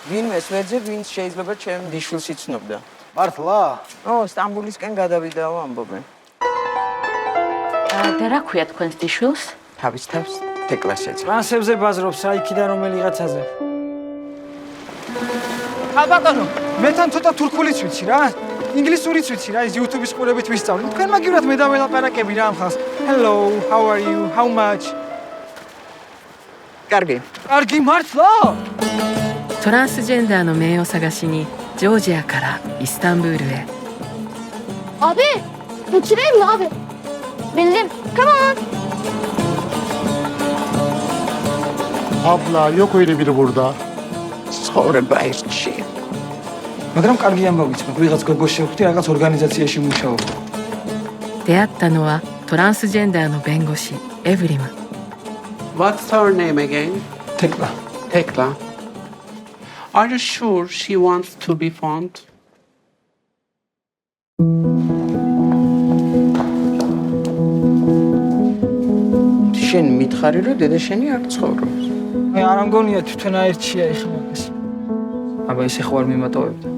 ვინმეს ვეძებ, ვინც შეიძლება ჩემ დიშვილს იცნობდა. მართლა? სტამბულისკენ გადავიდაო ამბობენ. და რა ქვია თქვენს დიშვილს? თავის თავს თეკლას ეძებ. ტრანსებზე ბაზრობს რა იქიდან რომელიღაცაზე. ბატონო, მე თან ცოტა თურქულიც ვიცი რა. ინგლისურიც ვიცი რა, ის YouTube-ის ყურებით ვისწავლი. თქვენ მაგივრად მე დაველაპარაკები რა ამ ხალხს. Hello, how are you? How much? კარგი. კარგი მართლა? トランスジェンダーの名を探しにジョージアからイスタンブールへ Abi, uçurayım mı abi? Bildim. Come on. Abla yok öyle biri burada. ცხოვრება ერთში. მაგრამ კარგი ამბავიც მაქვს, ვიღაც გოგოს შევხვდი, რაღაც ორგანიზაციაში მუშაობ. 出会ったのはトランスジェンダーの弁護士エブリム What's her name again? თეკლა. Tekla. Are you sure she wants to be found? შენ მითხარი რომ დედა შენი არ ცხოვრობს. მე არ ამგონია თვითონ აერჩია ეხლა მაგას. აბა ისე ხო არ მიმატოვებდა.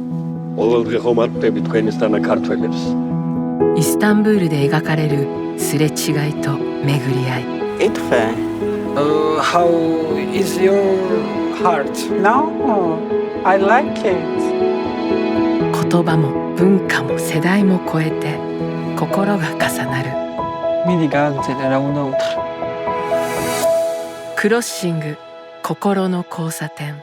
ყოველდღე ხომ არ ხვდები თქვენისთანა ქართველებს. イスタンブールで描かれるすれ違いと巡り合い ეთქე. How is your heart? No, I like it. 言葉も文化も世代も超えて心が重なる მიდი გააგრძელე რა უნდა უთხრა. クロッシング心の交差点